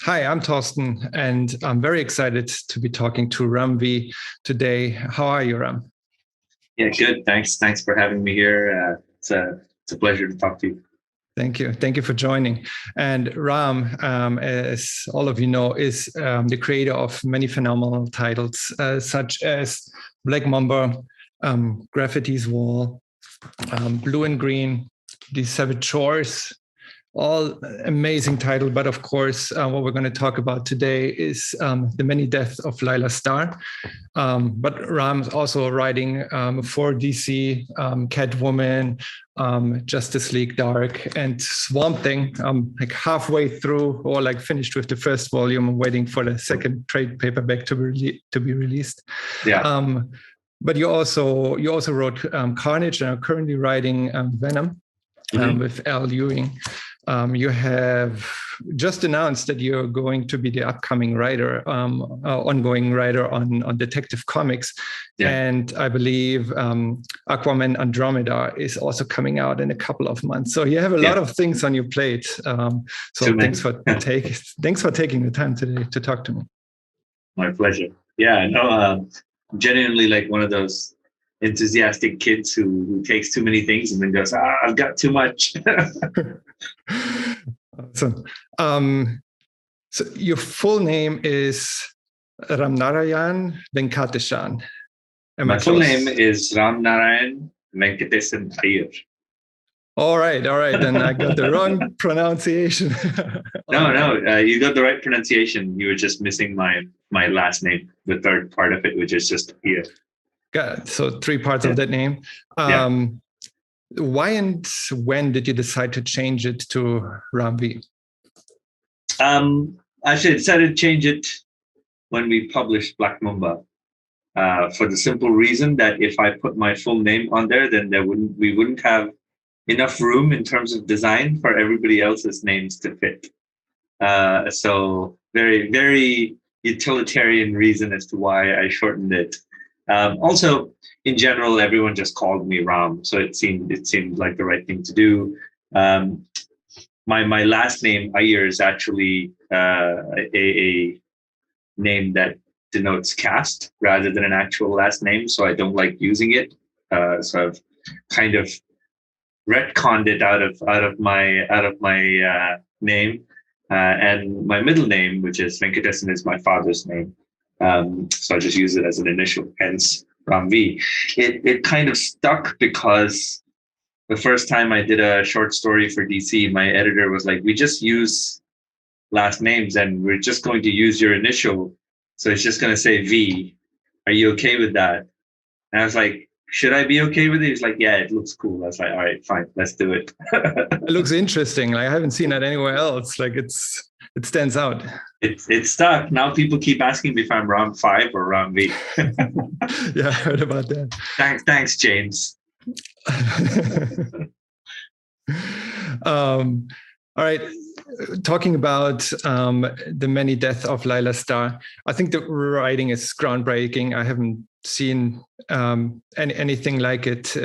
Hi, I'm Torsten, and I'm very excited to be talking to Ramvi today. How are you, Ram? Yeah, good. Thanks for having me here. It's a pleasure to talk to you. Thank you. Thank you for joining. And Ram, as all of you know, is the creator of many phenomenal titles, such as Black Mamba, Graffity's Wall, Blue and Green, The Savage Shores, all amazing title. But of course, what we're going to talk about today is The Many Deaths of Laila Starr. But Ram's also writing for DC, Catwoman, Justice League Dark, and Swamp Thing. Like halfway through, or like finished with the first volume. I'm waiting for the second trade paperback to be released. Yeah. But you also wrote Carnage, and are currently writing Venom with Al Ewing. You have just announced that you're going to be the upcoming writer, ongoing writer on Detective Comics. Yeah. And I believe Aquaman Andromeda is also coming out in a couple of months. So you have a lot of things on your plate. So thanks for taking the time today to talk to me. My pleasure. Yeah, no, genuinely like one of those enthusiastic kids who takes too many things and then goes, I've got too much. Awesome. So your full name is Ramnarayan Venkateshan. My full name is Ramnarayan Venkatesan Iyer. All right. Then I got the wrong pronunciation. No, you got the right pronunciation. You were just missing my last name, the third part of it, which is just Iyer. Got it. So three parts of that name. Why and when did you decide to change it to Ramvi? Actually, I decided to change it when we published Black Mamba, for the simple reason that if I put my full name on there, then we wouldn't have enough room in terms of design for everybody else's names to fit. So very, very utilitarian reason as to why I shortened it. Also, in general, everyone just called me Ram, so it seemed like the right thing to do. My last name Iyer is actually a name that denotes caste rather than an actual last name, so I don't like using it. So I've kind of retconned it out of my name, and my middle name, which is Venkatesan, is my father's name. So I just use it as an initial, hence Ramvi. It kind of stuck because the first time I did a short story for DC, my editor was like, "We just use last names, and we're just going to use your initial, so it's just going to say V. Are you okay with that?" And I was like, "Should I be okay with it?" He's like, "Yeah, it looks cool." I was like, "All right, fine, let's do it." It looks interesting. Like I haven't seen that anywhere else. Like it stands out. It's stuck. Now people keep asking me if I'm Ram 5 or Ram V. Yeah, I heard about that. Thanks, James. All right. Talking about The Many Deaths of Laila Starr, I think the writing is groundbreaking. I haven't seen anything like it,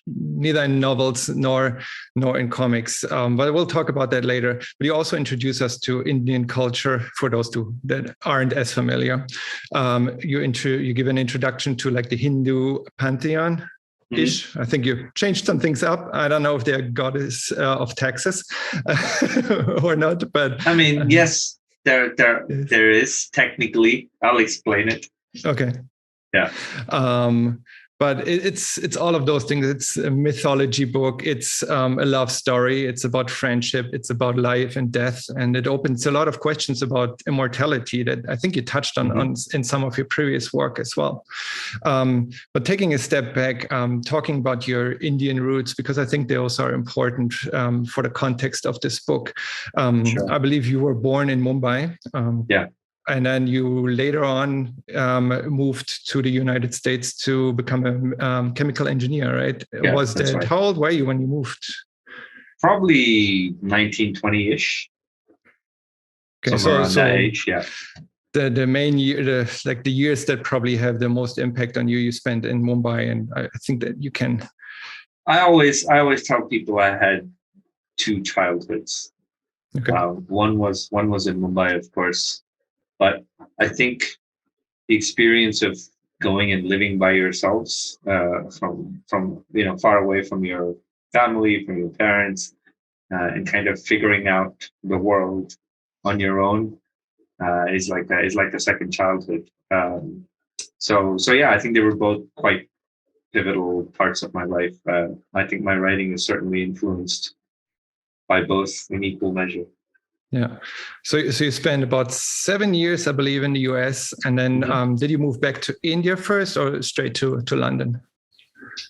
neither in novels nor in comics. But we'll talk about that later. But you also introduce us to Indian culture for those that aren't as familiar. You give an introduction to like the Hindu pantheon. I think you changed some things up. I don't know if they're goddess of taxes or not, but I mean, yes, there is technically. I'll explain it. Okay. Yeah. But it's all of those things. It's a mythology book. It's a love story. It's about friendship. It's about life and death, and it opens a lot of questions about immortality that I think you touched on in some of your previous work as well. But taking a step back, talking about your Indian roots, because I think those are important for the context of this book. Sure. I believe you were born in Mumbai. Yeah. And then you later on moved to the United States to become a chemical engineer, right? Yeah, Was that right? How old were you when you moved? Probably 1920-ish. Okay, somewhere around that age, yeah. The main year, the years that probably have the most impact on you, you spent in Mumbai, and I think that you can. I always tell people I had two childhoods. Okay. One was in Mumbai, of course, but I think the experience of going and living by yourselves, from far away from your family, from your parents, and kind of figuring out the world on your own, is like a second childhood. So yeah, I think they were both quite pivotal parts of my life. I think my writing is certainly influenced by both in equal measure. Yeah. So you spent about 7 years, I believe, in the US, and then did you move back to India first, or straight to London?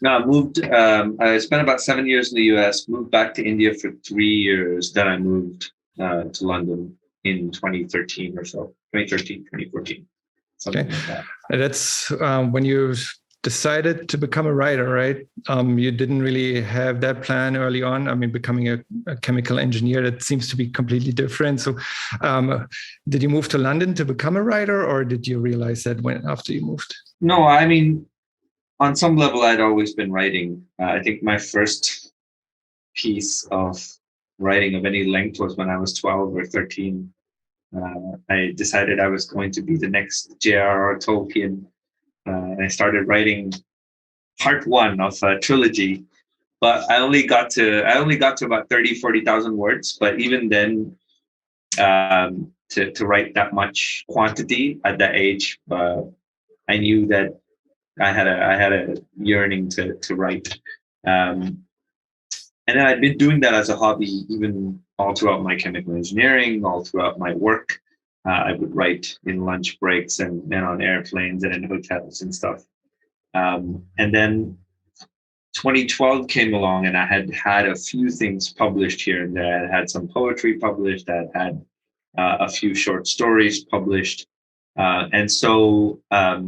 No, I moved. I spent about 7 years in the US. Moved back to India for 3 years. Then I moved to London in 2013 or so. 2013, 2014, something like that. And that's when you decided to become a writer, right? You didn't really have that plan early on. I mean, becoming a chemical engineer, that seems to be completely different. So did you move to London to become a writer, or did you realize that after you moved? No, I mean, on some level, I'd always been writing. I think my first piece of writing of any length was when I was 12 or 13. I decided I was going to be the next J.R.R. Tolkien. I started writing part one of a trilogy, but I only got to about 40,000 words. But even then, to write that much quantity at that age, I knew that I had a yearning to write. And then I'd been doing that as a hobby, even all throughout my chemical engineering, all throughout my work. I would write in lunch breaks and on airplanes and in hotels and stuff. And then 2012 came along, and I had a few things published here and there. I had some poetry published. I had a few short stories published. And so I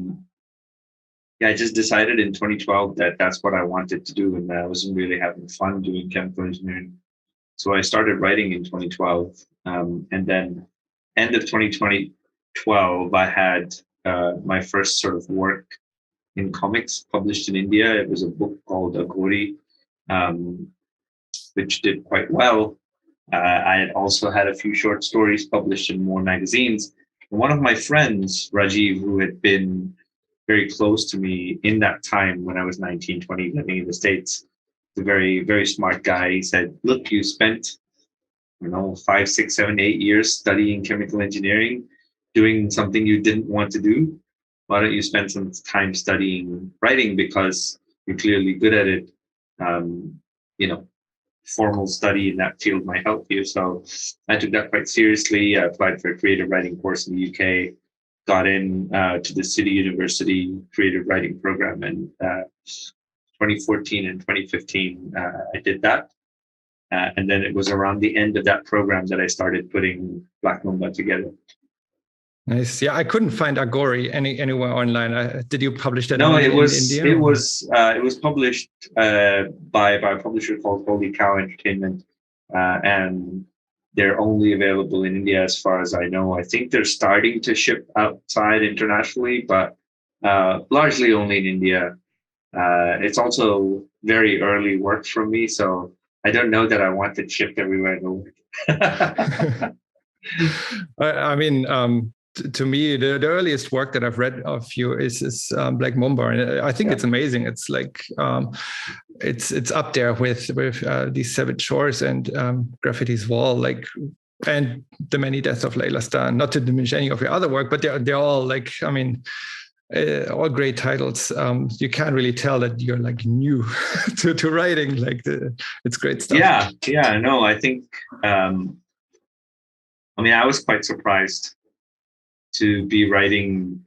just decided in 2012 that that's what I wanted to do, and I wasn't really having fun doing chemical engineering. So I started writing in 2012, and then end of 2012, I had my first sort of work in comics published in India. It was a book called Agori, which did quite well. I had also had a few short stories published in more magazines. And one of my friends, Rajiv, who had been very close to me in that time when I was 19, 20, living in the States, a very, very smart guy. He said, look, you spent, 5, 6, 7, 8 years studying chemical engineering, doing something you didn't want to do. Why don't you spend some time studying writing, because you're clearly good at it. Formal study in that field might help you. So I took that quite seriously. I applied for a creative writing course in the UK, got in to the City University creative writing program, and 2014 and 2015, I did that. And then it was around the end of that program that I started putting Black Mamba together. Nice. Yeah, I couldn't find Agori anywhere online. Did you publish that? No, in India? It was published by a publisher called Holy Cow Entertainment, and they're only available in India as far as I know. I think they're starting to ship outside internationally, but largely only in India. It's also very early work from me, so I don't know that I want it shipped everywhere in the world. I mean, to me, the earliest work that I've read of you is Black Mamba, and I think it's amazing. It's like it's up there with these Savage Shores and Graffiti's Wall, like, and the many deaths of Laila Starr. Not to diminish any of your other work, but they're all like, I mean, all great titles. You can't really tell that you're like new to writing. Like it's great stuff. Yeah. No, I think. I was quite surprised to be writing,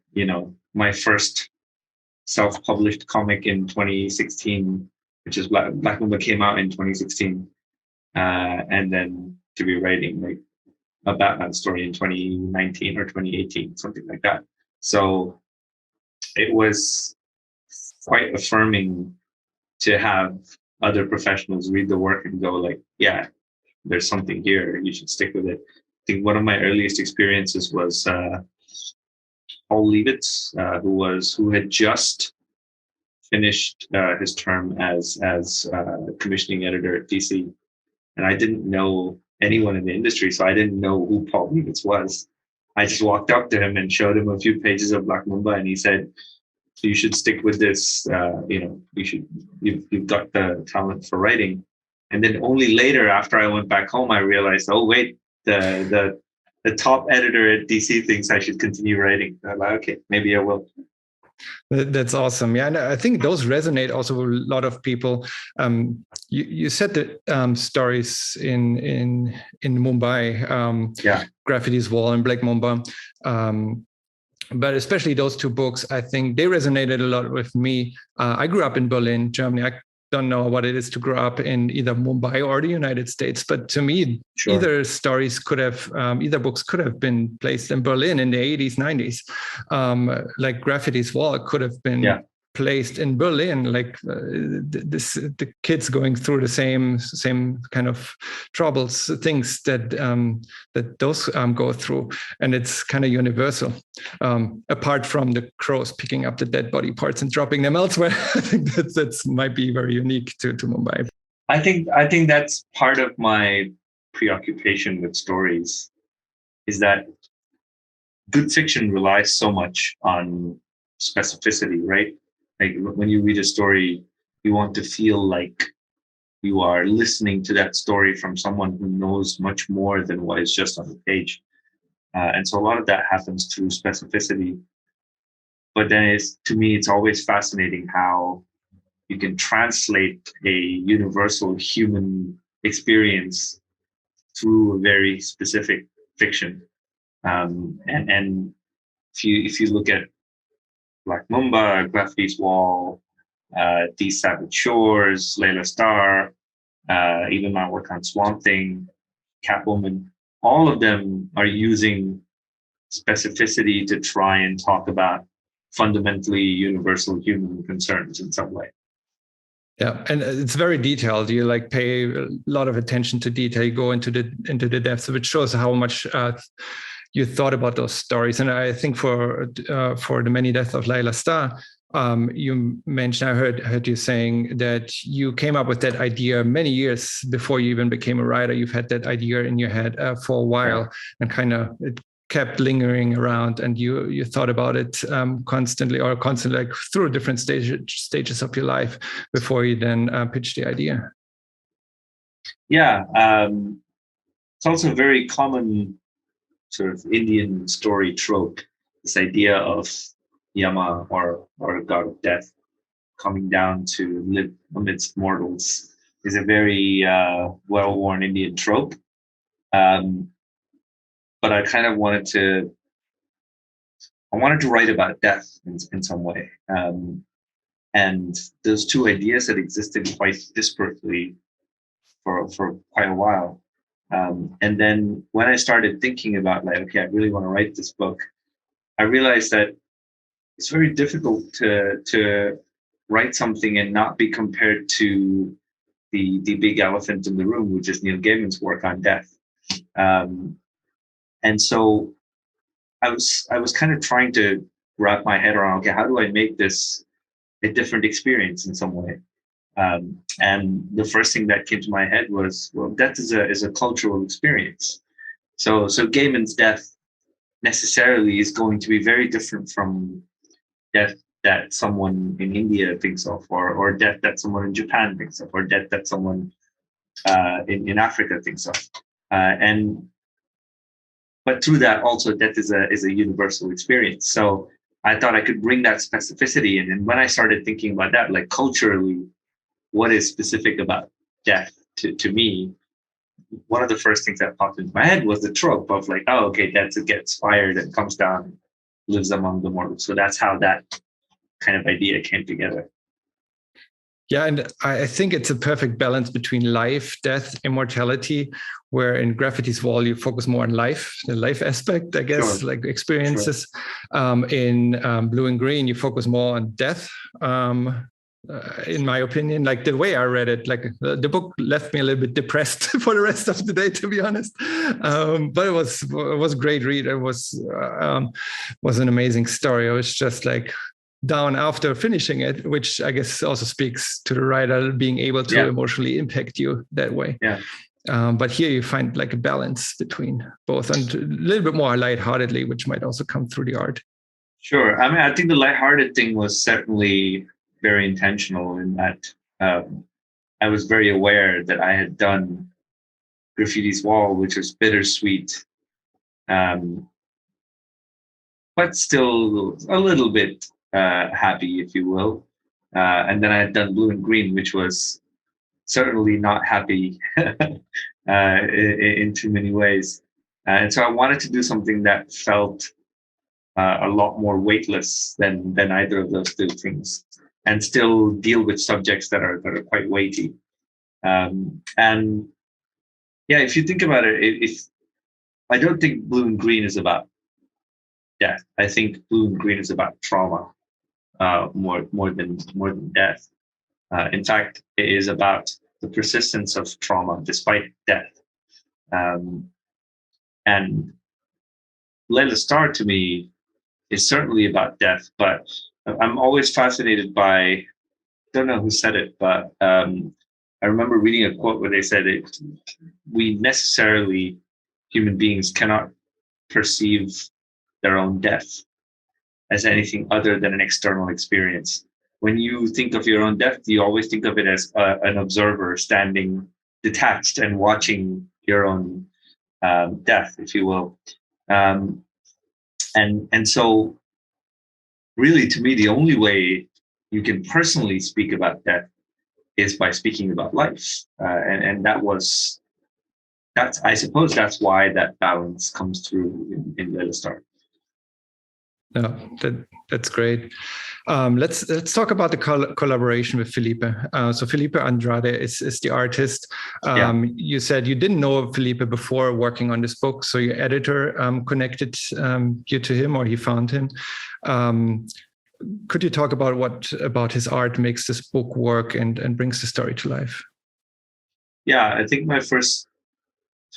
my first self-published comic in 2016, which is Black Mamba came out in 2016, and then to be writing like a Batman story in 2019 or 2018, something like that. So it was quite affirming to have other professionals read the work and go like, yeah, there's something here, you should stick with it. I think one of my earliest experiences was Paul Leavitt, who had just finished his term as commissioning editor at DC, and I didn't know anyone in the industry, so I didn't know who Paul Levitz was. I just walked up to him and showed him a few pages of Black Mamba, and he said, "You should stick with this. You've got the talent for writing." And then only later, after I went back home, I realized, oh wait, the top editor at DC thinks I should continue writing. I'm like, okay, maybe I will. That's awesome. Yeah, and I think those resonate also with a lot of people. You said that stories in Mumbai, Graffiti's Wall and Black Mamba, but especially those two books, I think they resonated a lot with me. I grew up in Berlin, Germany. I don't know what it is to grow up in either Mumbai or the United States, but to me, either books could have been placed in Berlin in the 80s, 90s. Like Graffiti's Wall could have been placed in Berlin, like the kids going through the same kind of troubles, things that those go through, and it's kind of universal. Apart from the crows picking up the dead body parts and dropping them elsewhere, I think that's might be very unique to Mumbai. I think that's part of my preoccupation with stories, is that good fiction relies so much on specificity, right? Like when you read a story, you want to feel like you are listening to that story from someone who knows much more than what is just on the page. And so a lot of that happens through specificity. But then to me, it's always fascinating how you can translate a universal human experience through a very specific fiction. And if you look at Black Mamba, Graffiti's Wall, These Savage Shores, Laila Starr, even my work on Swamp Thing, Catwoman, all of them are using specificity to try and talk about fundamentally universal human concerns in some way. Yeah, and it's very detailed. You like pay a lot of attention to detail. You go into the depths, which shows how much you thought about those stories. And I think for the Many Deaths of Laila Starr, you mentioned, I heard you saying that you came up with that idea many years before you even became a writer. You've had that idea in your head for a while, and kind of it kept lingering around, and you thought about it constantly like through different stages of your life before you then pitched the idea. Yeah, it's also a very common sort of Indian story trope, this idea of Yama or god of death coming down to live amidst mortals is a very well-worn Indian trope. But I kind of wanted to write about death in some way. And those two ideas had existed quite disparately for quite a while. And then when I started thinking about like, okay, I really want to write this book, I realized that it's very difficult to write something and not be compared to the big elephant in the room, which is Neil Gaiman's work on death. And so I was kind of trying to wrap my head around, okay, how do I make this a different experience in some way? And the first thing that came to my head was, well, death is a cultural experience. So Gaiman's death necessarily is going to be very different from death that someone in India thinks of, or death that someone in Japan thinks of, or death that someone in Africa thinks of. But through that, also death is a universal experience. So I thought I could bring that specificity in. And when I started thinking about that, like culturally, what is specific about death to me, one of the first things that popped into my head was the trope of like, oh, okay, death gets fired and comes down and lives among the mortals. So that's how that kind of idea came together. Yeah, and I think it's a perfect balance between life, death, immortality, where in Graffiti's Wall, you focus more on life, the life aspect, I guess, like experiences. Sure. In Blue and Green, you focus more on death. In my opinion, like the way I read it, like the book left me a little bit depressed for the rest of the day, to be honest. But it was a great read. It was an amazing story. It was just like down after finishing it, which I guess also speaks to the writer being able to emotionally impact you that way. Yeah. But here you find like a balance between both, and a little bit more lightheartedly, which might also come through the art. Sure. I mean, I think the lighthearted thing was certainly very intentional in that I was very aware that I had done Graffiti's Wall, which was bittersweet, um, but still a little bit happy, if you will. And then I had done Blue and Green, which was certainly not happy in too many ways. And so I wanted to do something that felt a lot more weightless than either of those two things, and still deal with subjects that are quite weighty. And yeah, if you think about it, if I don't think Blue and Green is about death. I think Blue and Green is about trauma more than death. In fact, it is about the persistence of trauma despite death. Um, and Laila Starr to me is certainly about death, but I'm always fascinated by, I don't know who said it, but I remember reading a quote where they said we necessarily, human beings, cannot perceive their own death as anything other than an external experience. When you think of your own death, you always think of it as an observer standing detached and watching your own death, if you will. And so, really, to me, the only way you can personally speak about death is by speaking about life, and that's I suppose that's why that balance comes through in Laila Starr. No, that's great. Let's talk about the collaboration with Felipe. So Felipe Andrade is the artist. You said you didn't know Felipe before working on this book, so your editor connected you to him, or he found him. Could you talk about what about his art makes this book work and brings the story to life? Yeah, I think my first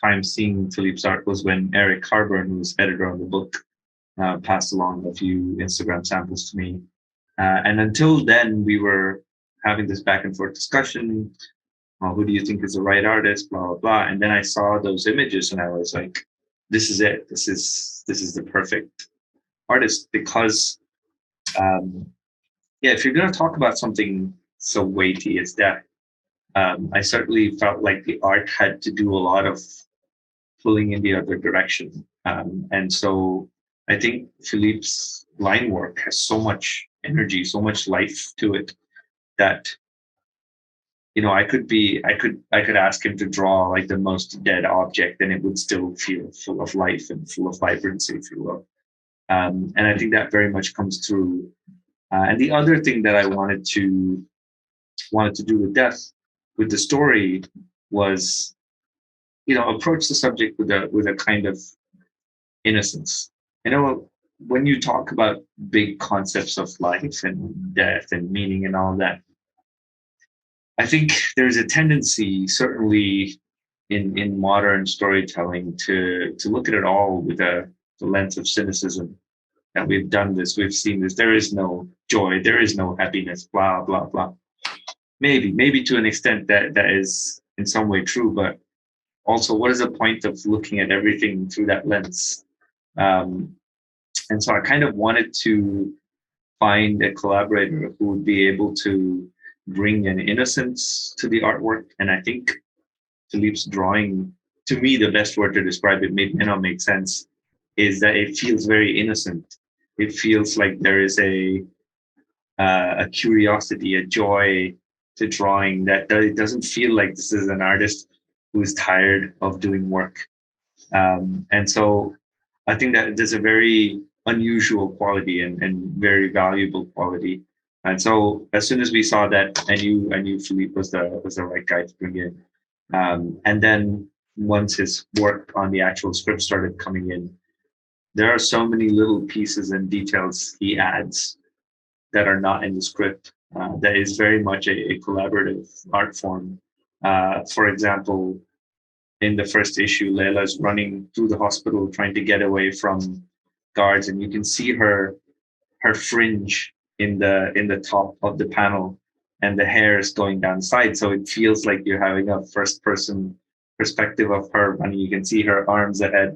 time seeing Philippe's art was when Eric Harburn, who was editor on the book, passed along a few Instagram samples to me. And until then, we were having this back and forth discussion. Who do you think is the right artist? Blah, blah, blah. And then I saw those images and I was like, this is it. This is the perfect artist, because if you're going to talk about something so weighty as death, I certainly felt like the art had to do a lot of pulling in the other direction. And so I think Philippe's line work has so much energy, so much life to it that, I could ask him to draw like the most dead object and it would still feel full of life and full of vibrancy, if you will. And I think that very much comes through. And the other thing that I wanted to do with death, with the story, was approach the subject with a kind of innocence. When you talk about big concepts of life and death and meaning and all that, I think there's a tendency, certainly in modern storytelling, to look at it all with the lens of cynicism. That we've done this, we've seen this. There is no joy, there is no happiness. Blah blah blah. Maybe to an extent that is in some way true, but also, what is the point of looking at everything through that lens? And so I kind of wanted to find a collaborator who would be able to bring an innocence to the artwork. And I think Philippe's drawing, to me, the best word to describe it, may not make sense, is that it feels very innocent. It feels like there is a curiosity, a joy to drawing, that it doesn't feel like this is an artist who's tired of doing work. And so I think that there's a very unusual quality and very valuable quality. And so as soon as we saw that, I knew Philippe was the right guy to bring in. And then once his work on the actual script started coming in, there are so many little pieces and details he adds that are not in the script. That is very much a collaborative art form. For example, in the first issue, Layla's running through the hospital trying to get away from guards, and you can see her fringe in the top of the panel, and the hair is going down the side. So it feels like you're having a first person perspective of her running. You can see her arms ahead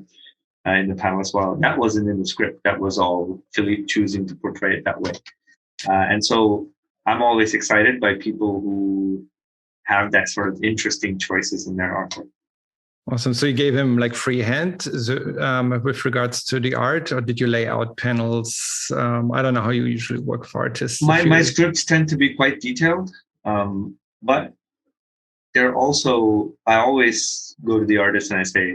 in the panel as well. That wasn't in the script. That was all Philippe choosing to portray it that way. And so I'm always excited by people who have that sort of interesting choices in their artwork. Awesome. So you gave him like free hand with regards to the art, or did you lay out panels? I don't know how you usually work for artists. My scripts tend to be quite detailed, but they're also, I always go to the artist and I say,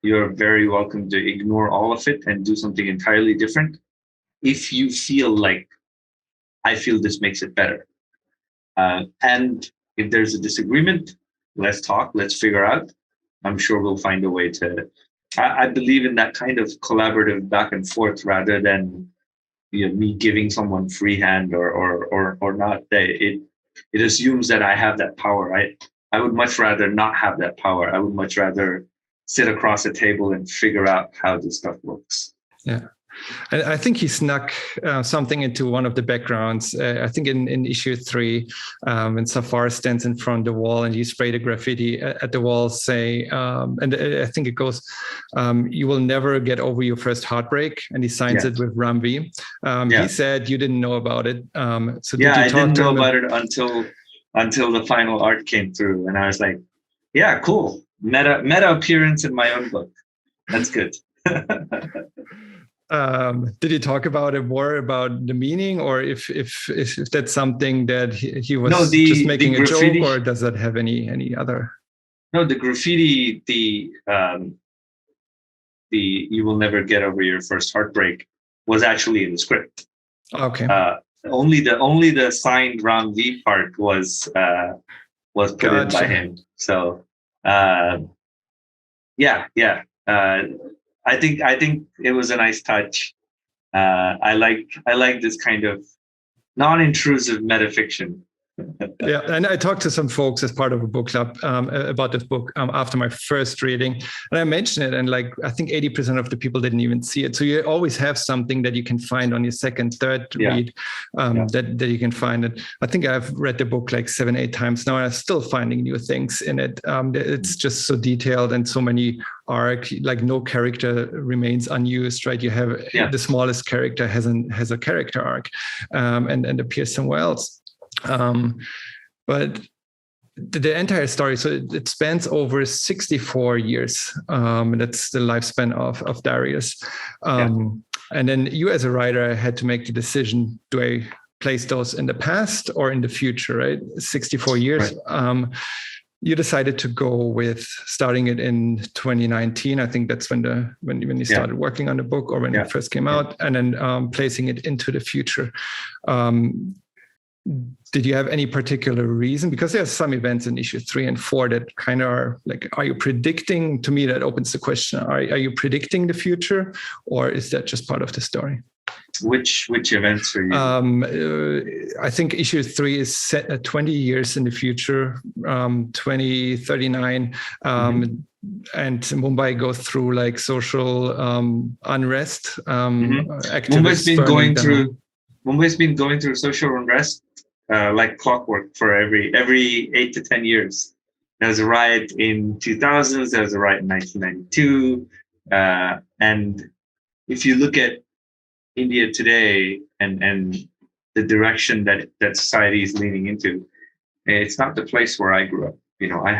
you're very welcome to ignore all of it and do something entirely different if you feel like, I feel this makes it better. And if there's a disagreement, let's talk, let's figure out. I'm sure we'll find a way to. I believe in that kind of collaborative back and forth rather than me giving someone free hand or not. It assumes that I have that power. I would much rather not have that power. I would much rather sit across a table and figure out how this stuff works. Yeah. And I think he snuck something into one of the backgrounds. I think in issue 3, when Safar stands in front of the wall and you spray the graffiti at the wall, say, and I think it goes, you will never get over your first heartbreak. And he signs it with Ramvi. He said you didn't know about it. So did you I didn't know about it until the final art came through. And I was like, yeah, cool. Meta appearance in my own book. That's good. Did he talk about it more about the meaning, or if that's something that he was just making a joke, or does that have any other? No, the graffiti, the you will never get over your first heartbreak was actually in the script. Okay. Only the signed Ram V part was put in by him. So I think it was a nice touch. I like this kind of non-intrusive metafiction. Yeah, and I talked to some folks as part of a book club about this book after my first reading, and I mentioned it, and like I think 80% of the people didn't even see it. So you always have something that you can find on your second, third read that you can find it. I think I've read the book like 7-8 times now, and I'm still finding new things in it. It's just so detailed and so many arc. Like no character remains unused, right? You have the smallest character has a character arc and appears somewhere else. But the entire story, so it spans over 64 years. That's the lifespan of Darius. And then you as a writer had to make the decision, do I place those in the past or in the future, right? 64 years. Right. You decided to go with starting it in 2019. I think that's when you started working on the book, or when it first came out, and then placing it into the future. Did you have any particular reason? Because there's some events in issue 3 and 4 that kind of are like, are you predicting? To me, that opens the question: Are you predicting the future, or is that just part of the story? Which events are you? I think issue 3 is set at 20 years in the future, 2039, and Mumbai goes through like social unrest. Mumbai's been going through social unrest like clockwork for every 8 to 10 years. There was a riot in 2000s. There was a riot in 1992, and if you look at India today and the direction that society is leaning into, it's not the place where I grew up. I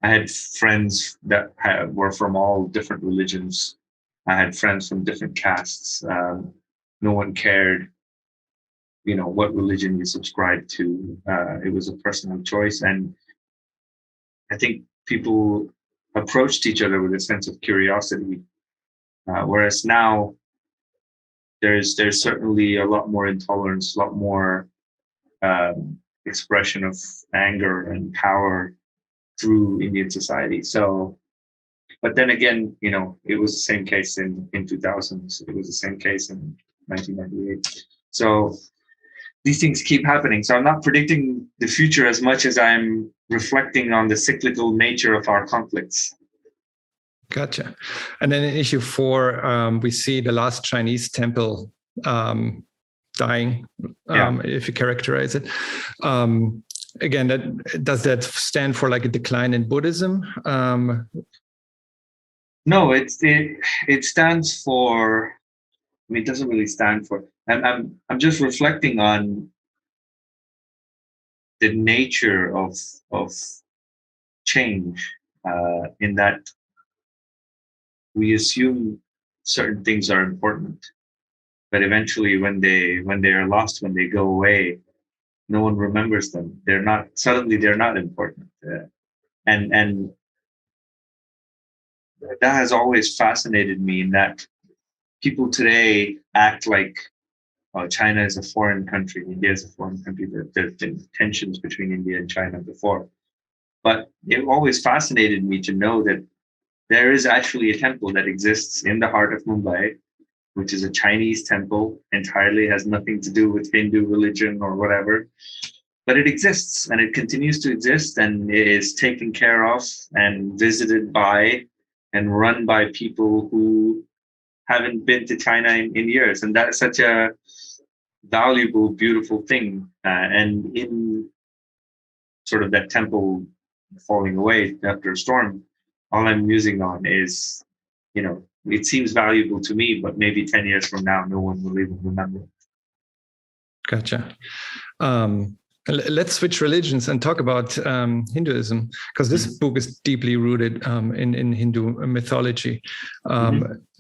had friends that were from all different religions. I had friends from different castes. No one cared, what religion you subscribe to. It was a personal choice, and I think people approached each other with a sense of curiosity. Whereas now, there's certainly a lot more intolerance, a lot more expression of anger and power through Indian society. So, but then again, it was the same case in 2000s. It was the same case in 1998. So these things keep happening. So I'm not predicting the future as much as I'm reflecting on the cyclical nature of our conflicts. Gotcha. And then in issue 4, we see the last Chinese temple dying, if you characterize it. again, does that stand for like a decline in Buddhism? No, it stands for. I mean, it doesn't really stand for. I'm just reflecting on the nature of change, in that we assume certain things are important, but eventually when they are lost, when they go away, no one remembers them. They're not important, and that has always fascinated me. In that people today act like, well, China is a foreign country, India is a foreign country. There's been tensions between India and China before, but it always fascinated me to know that there is actually a temple that exists in the heart of Mumbai, which is a Chinese temple, entirely has nothing to do with Hindu religion or whatever. But it exists and it continues to exist and is taken care of and visited by and run by people who haven't been to China in years. And that's such a valuable, beautiful thing. And in sort of that temple falling away after a storm, all I'm musing on is, it seems valuable to me, but maybe 10 years from now, no one will even remember. Gotcha. Let's switch religions and talk about Hinduism, because this book is deeply rooted in Hindu mythology.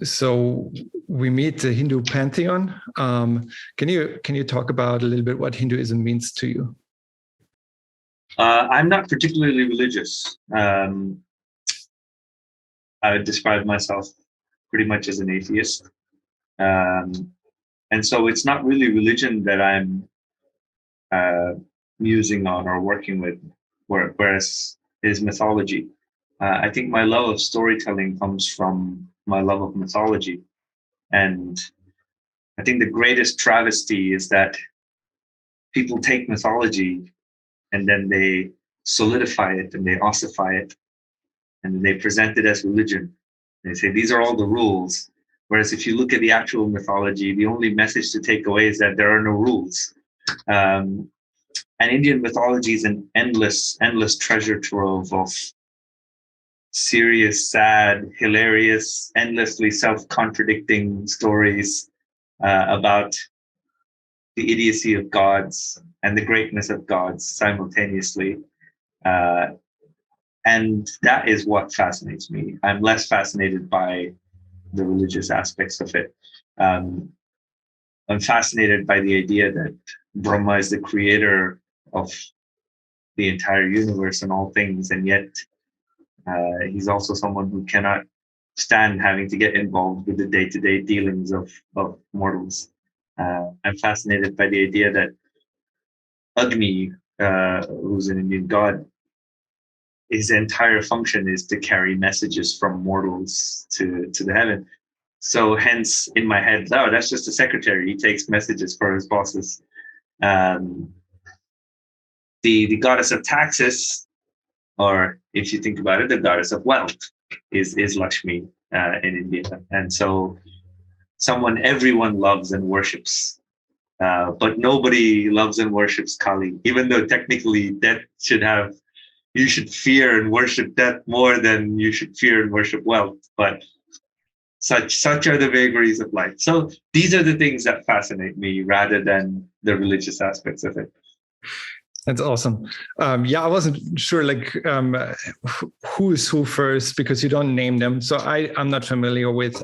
So we meet the Hindu pantheon. Can you talk about a little bit what Hinduism means to you? I'm not particularly religious. I would describe myself pretty much as an atheist. And so it's not really religion that I'm musing on or working with, whereas it is mythology. I think my love of storytelling comes from my love of mythology. And I think the greatest travesty is that people take mythology and then they solidify it and they ossify it and they present it as religion. They say these are all the rules. Whereas if you look at the actual mythology, the only message to take away is that there are no rules. And Indian mythology is an endless treasure trove of serious, sad, hilarious, endlessly self-contradicting stories about the idiocy of gods and the greatness of gods simultaneously. And that is what fascinates me. I'm less fascinated by the religious aspects of it. I'm fascinated by the idea that Brahma is the creator of the entire universe and all things, and yet he's also someone who cannot stand having to get involved with the day-to-day dealings of mortals. I'm fascinated by the idea that Agni, who's an Indian god, his entire function is to carry messages from mortals to the heaven. So hence, in my head, oh, that's just a secretary. He takes messages for his bosses. The goddess of taxes, or if you think about it, the goddess of wealth is Lakshmi in India. And so everyone loves and worships, but nobody loves and worships Kali, even though technically you should fear and worship death more than you should fear and worship wealth. But such are the vagaries of life. So these are the things that fascinate me rather than the religious aspects of it. That's awesome. I wasn't sure who is who first, because you don't name them. So I'm not familiar with.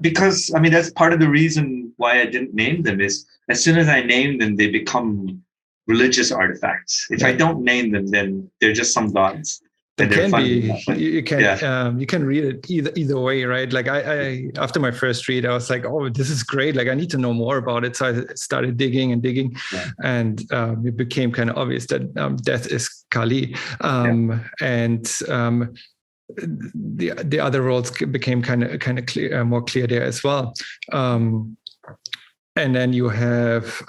Because I mean, that's part of the reason why I didn't name them is as soon as I name them, they become religious artifacts. If I don't name them, then they're just some gods. There can be, you can read it either way, right? Like I after my first read, I was like, oh, this is great. Like I need to know more about it. So I started digging, and it became kind of obvious that death is Kali, and the other roles became kind of clear, more clear there as well. And then you have.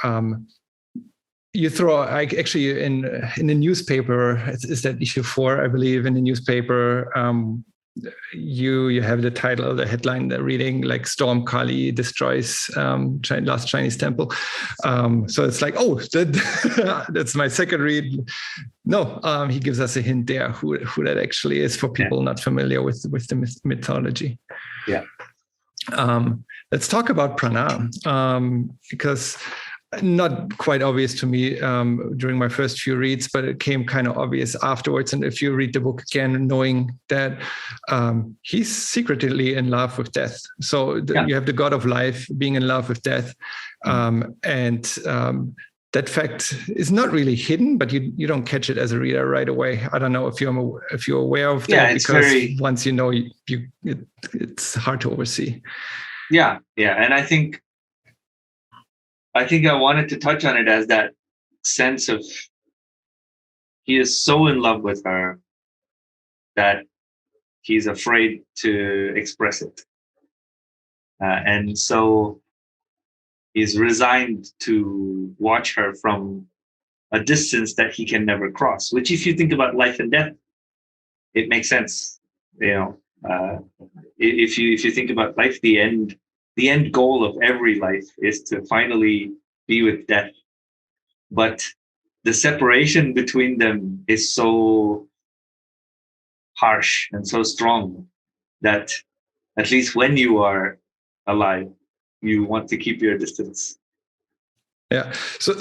You throw actually in the newspaper, is that issue 4, I believe, in the newspaper, you have the title, the headline, the reading like "Storm Kali destroys last Chinese temple." So it's like, oh, that's my second read. No, he gives us a hint there who that actually is for people not familiar with the mythology. Yeah. Let's talk about prana, because not quite obvious to me during my first few reads, but it came kind of obvious afterwards. And if you read the book again, knowing that he's secretly in love with death. So you have the god of life being in love with death. And that fact is not really hidden, but you don't catch it as a reader right away. I don't know if you're aware of that, because once you know, it's hard to oversee. Yeah. And I think I wanted to touch on it as that sense of he is so in love with her that he's afraid to express it. And so he's resigned to watch her from a distance that he can never cross, which if you think about life and death, it makes sense. If you think about life, the end goal of every life is to finally be with death. But the separation between them is so harsh and so strong that at least when you are alive, you want to keep your distance. Yeah. So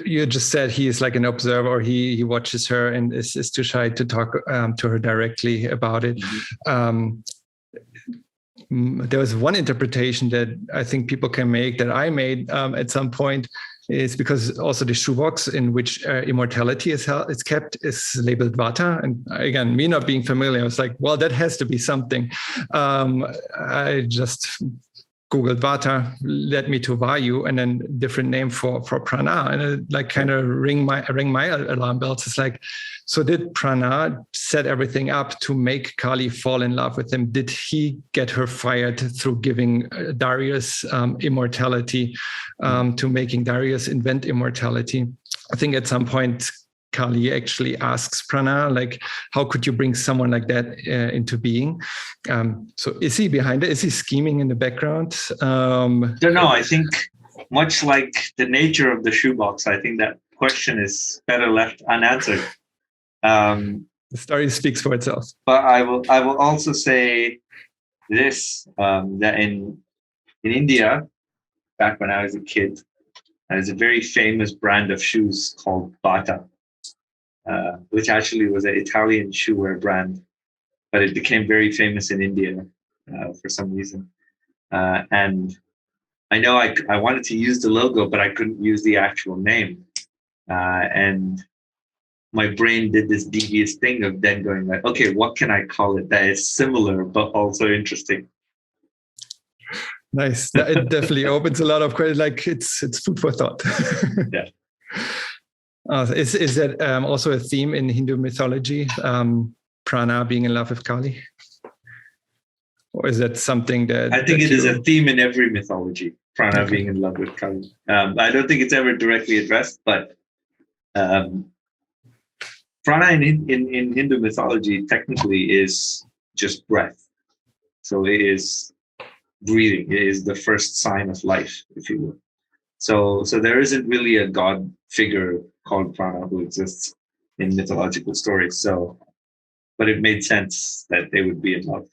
you just said he is like an observer, or he watches her and is too shy to talk to her directly about it. There was one interpretation that I think people can make, that I made at some point, is because also the shoebox in which immortality is kept is labeled Vata. And again, me not being familiar, I was like, well, that has to be something. I just Googled Vata, led me to Vayu, and then different name for prana, and it like kind of ring my alarm bells. It's like, so did prana set everything up to make Kali fall in love with him? Did he get her fired through giving Darius immortality, to making Darius invent immortality? I think at some point Kali actually asks Prana, like, how could you bring someone like that into being? So is he behind it? Is he scheming in the background? Don't know. I think much like the nature of the shoebox, I think that question is better left unanswered. The story speaks for itself. But I will also say this, that in India, back when I was a kid, there's a very famous brand of shoes called Bata. Which actually was an Italian shoewear brand, but it became very famous in India for some reason. And I know I wanted to use the logo, but I couldn't use the actual name. And my brain did this devious thing of then going like, okay, what can I call it that is similar but also interesting? Nice. It definitely opens a lot of questions. Like it's food for thought. Yeah. Is that also a theme in Hindu mythology, Prana being in love with Kali? Or is that something that... I think it is a theme in every mythology, Prana being in love with Kali. I don't think it's ever directly addressed, but Prana in Hindu mythology technically is just breath. So it is breathing. It is the first sign of life, if you will. So there isn't really a god figure called Prana who exists in mythological stories. So, but it made sense that they would be in love.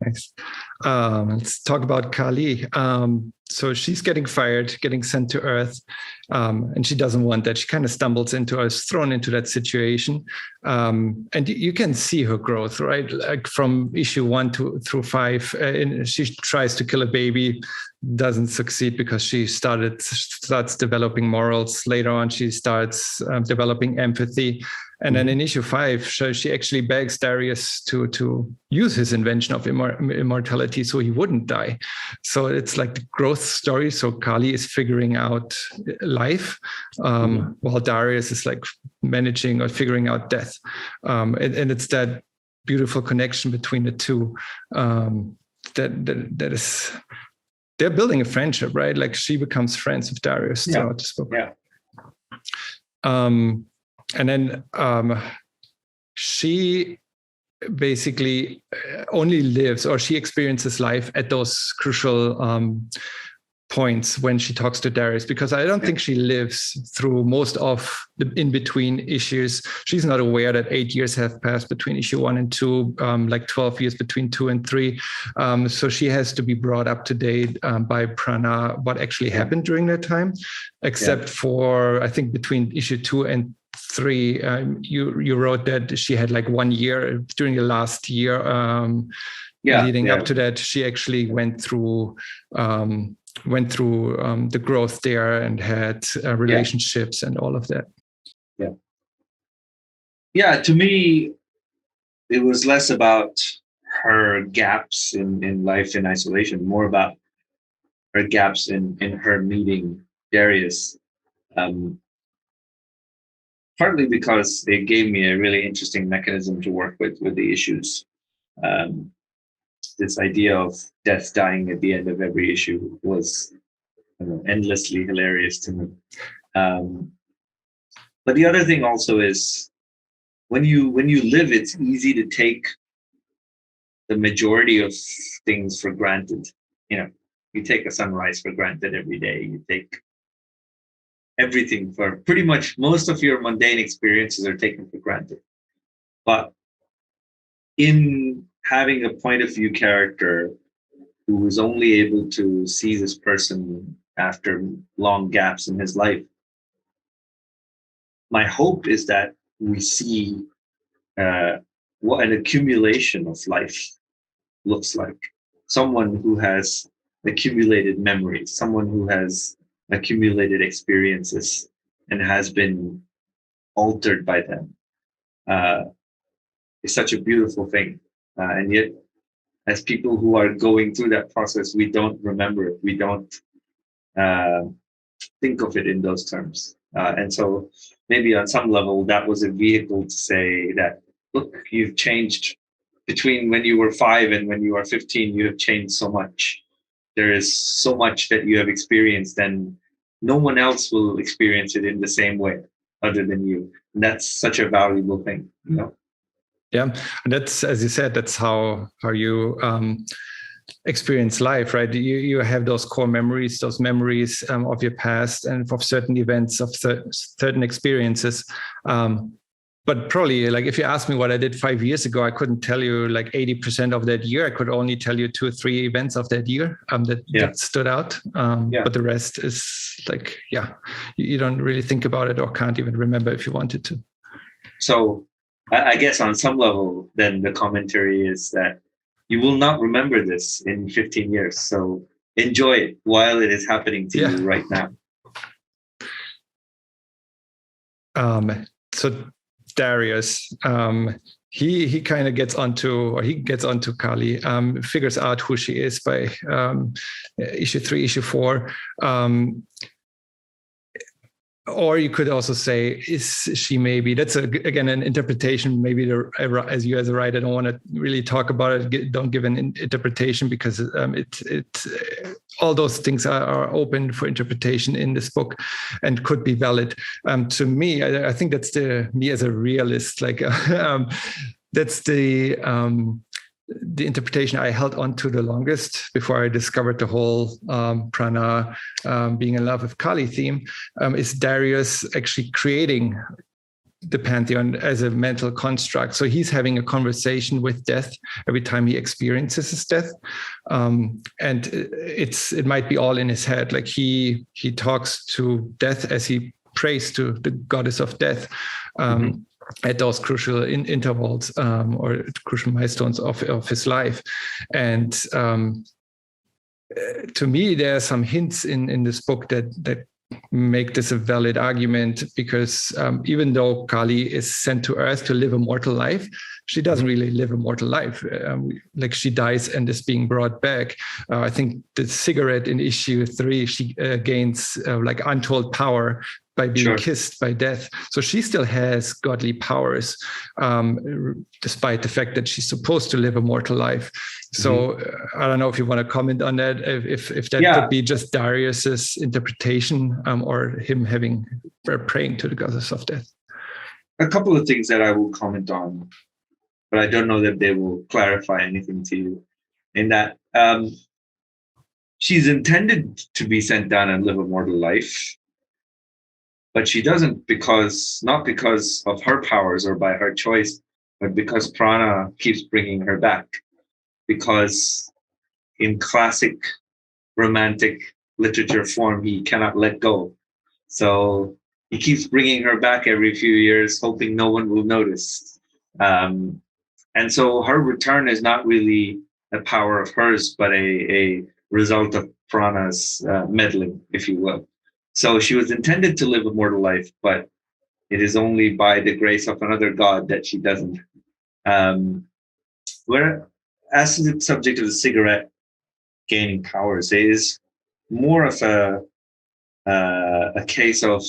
Nice. Let's talk about Kali. So she's getting fired, getting sent to Earth, and she doesn't want that. She kind of stumbles into, is thrown into that situation. And you can see her growth, right? Like from issue 1 through 5, and she tries to kill a baby, doesn't succeed because she starts developing morals. Later on, she starts developing empathy. And then in issue 5, she actually begs Darius to use his invention of immortality so he wouldn't die. So it's like the growth story. So Kali is figuring out life, while Darius is like managing or figuring out death. And it's that beautiful connection between the two that is... They're building a friendship, right? Like she becomes friends with Darius throughout this book. Yeah. And then she basically only lives, or she experiences life at those crucial points when she talks to Darius, because I don't think she lives through most of the in-between issues. She's not aware that 8 years have passed between issue 1 and 2, like 12 years between 2 and 3. So she has to be brought up to date by Prana, what actually happened during that time, except for, I think, between issue 2 and 3, you wrote that she had like 1 year during the last year leading up to that. She actually went through the growth there and had relationships and all of that. To me, it was less about her gaps in life in isolation, more about her gaps in her meeting Darius. Partly because it gave me a really interesting mechanism to work with the issues. This idea of death dying at the end of every issue was endlessly hilarious to me. But the other thing also is when you live, it's easy to take the majority of things for granted. You take a sunrise for granted every day. You take everything for pretty much most of your mundane experiences are taken for granted. But in having a point of view character who is only able to see this person after long gaps in his life, my hope is that we see what an accumulation of life looks like. Someone who has accumulated memories, someone who has accumulated experiences and has been altered by them, is such a beautiful thing. And yet, as people who are going through that process, we don't remember it. We don't think of it in those terms. And so maybe on some level, that was a vehicle to say that, look, you've changed between when you were 5 and when you are 15, you have changed so much. There is so much that you have experienced, and no one else will experience it in the same way other than you. And that's such a valuable thing, Yeah, and that's, as you said, that's how you experience life, right? You have those core memories, those memories of your past and of certain events, of certain experiences. But probably, like, if you ask me what I did 5 years ago, I couldn't tell you like 80% of that year. I could only tell you 2 or 3 events of that year that stood out. But the rest is like, you don't really think about it or can't even remember if you wanted to. So I guess on some level, then the commentary is that you will not remember this in 15 years. So enjoy it while it is happening to you right now. So Darius, he kind of gets onto Kali, figures out who she is by issue 3, issue 4. Or you could also say, is she maybe, that's again an interpretation, maybe as you as a writer don't want to really talk about it, don't give an interpretation, because all those things are open for interpretation in this book and could be valid. To me, I think that's me as a realist, like that's the interpretation I held on to the longest before I discovered the whole Prana being in love with Kali theme, is Darius actually creating the pantheon as a mental construct. So he's having a conversation with death every time he experiences his death. And it might be all in his head. Like he talks to death as he prays to the goddess of death. At those crucial intervals or crucial milestones of his life. And to me, there are some hints in this book that make this a valid argument, because even though Kali is sent to Earth to live a mortal life, she doesn't really live a mortal life. Like, she dies and is being brought back. I think the cigarette in issue 3, she gains like untold power by being kissed by death. So she still has godly powers, despite the fact that she's supposed to live a mortal life. So I don't know if you want to comment on that, if that could be just Darius's interpretation, or him praying to the goddess of death. A couple of things that I will comment on. but I don't know that they will clarify anything to you. In that, she's intended to be sent down and live a mortal life, but she doesn't not because of her powers or by her choice, but because Prana keeps bringing her back. Because in classic romantic literature form, he cannot let go. So he keeps bringing her back every few years, hoping no one will notice. And so her return is not really a power of hers, but a result of Prana's meddling, if you will. So she was intended to live a mortal life, but it is only by the grace of another god that she doesn't. Where, as to the subject of the cigarette gaining powers, it is more of a case of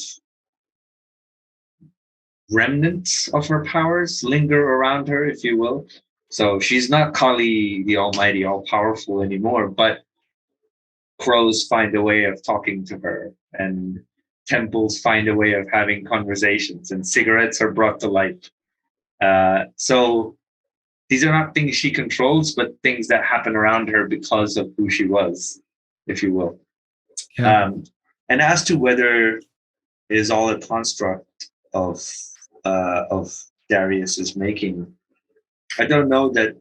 remnants of her powers linger around her, if you will. So she's not Kali, the Almighty, all powerful anymore, but crows find a way of talking to her, and temples find a way of having conversations, and cigarettes are brought to light. So these are not things she controls, but things that happen around her because of who she was, if you will. Yeah. And as to whether it is all a construct of Darius's making, I don't know that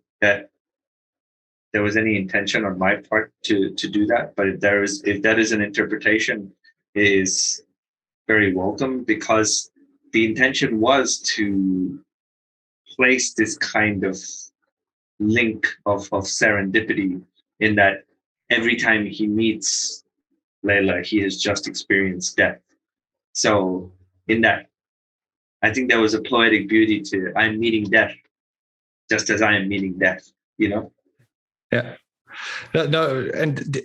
there was any intention on my part to do that. But if that is an interpretation, it is very welcome, because the intention was to place this kind of link of serendipity, in that every time he meets Laila, he has just experienced death. So in that, I think there was a poetic beauty to I'm meeting death just as I am meeting death, you know? Yeah. No, and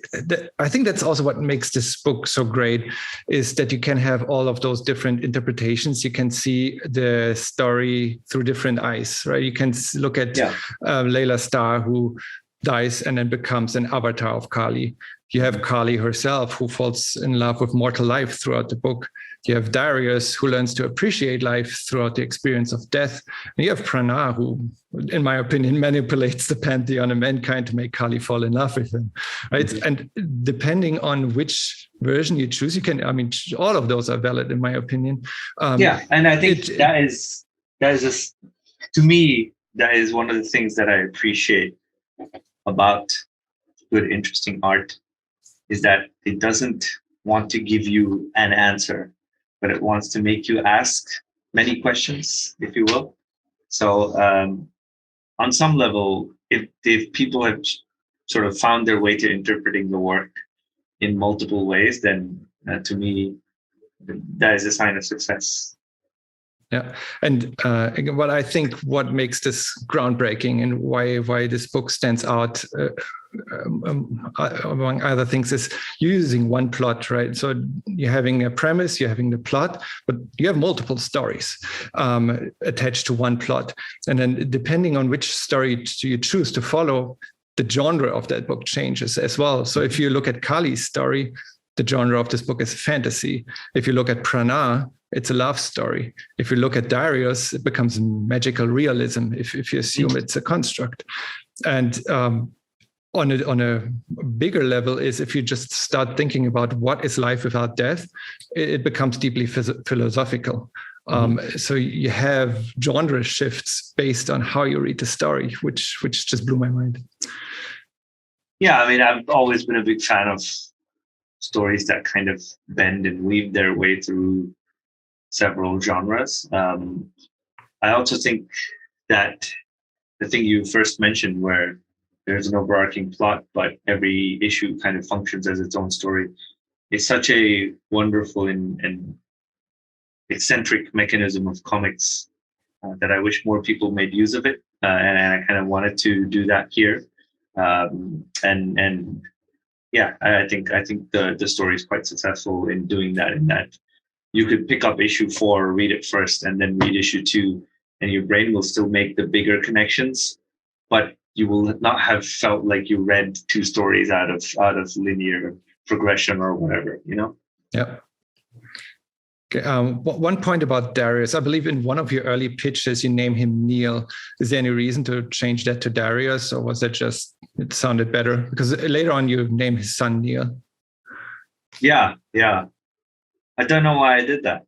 I think that's also what makes this book so great, is that you can have all of those different interpretations. You can see the story through different eyes, right? You can look at Laila Starr, who dies and then becomes an avatar of Kali. You have Kali herself, who falls in love with mortal life throughout the book. You have Darius, who learns to appreciate life throughout the experience of death. And you have Prana, who, in my opinion, manipulates the pantheon of mankind to make Kali fall in love with him. Right? Mm-hmm. And depending on which version you choose, you can, I mean, all of those are valid, in my opinion. And I think that is just, to me, that is one of the things that I appreciate about good, interesting art, is that it doesn't want to give you an answer, but it wants to make you ask many questions, if you will. So on some level, if people have sort of found their way to interpreting the work in multiple ways, then to me, that is a sign of success. Yeah, and what I think what makes this groundbreaking and why this book stands out, among other things, is you're using one plot, right? So you're having a premise, you're having the plot, but you have multiple stories attached to one plot, and then depending on which story you choose to follow, the genre of that book changes as well. So if you look at Kali's story, the genre of this book is fantasy. If you look at Prana, it's a love story. If you look at Darius, it becomes magical realism, if you assume it's a construct. And on a bigger level is if you just start thinking about what is life without death, it becomes deeply philosophical. So you have genre shifts based on how you read the story, which just blew my mind. Yeah, I mean, I've always been a big fan of stories that kind of bend and weave their way through several genres. I also think that the thing you first mentioned, where there's an overarching plot, but every issue kind of functions as its own story, is such a wonderful and eccentric mechanism of comics that I wish more people made use of it. And I kind of wanted to do that here. And yeah, I think the story is quite successful in doing that, in that you could pick up issue 4, read it first, and then read issue 2, and your brain will still make the bigger connections, but you will not have felt like you read 2 stories out of linear progression or whatever, you know? Yeah. One point about Darius, I believe in one of your early pitches, you name him Neil. Is there any reason to change that to Darius, or was that just, it sounded better? Because later on you name his son Neil. Yeah. I don't know why I did that.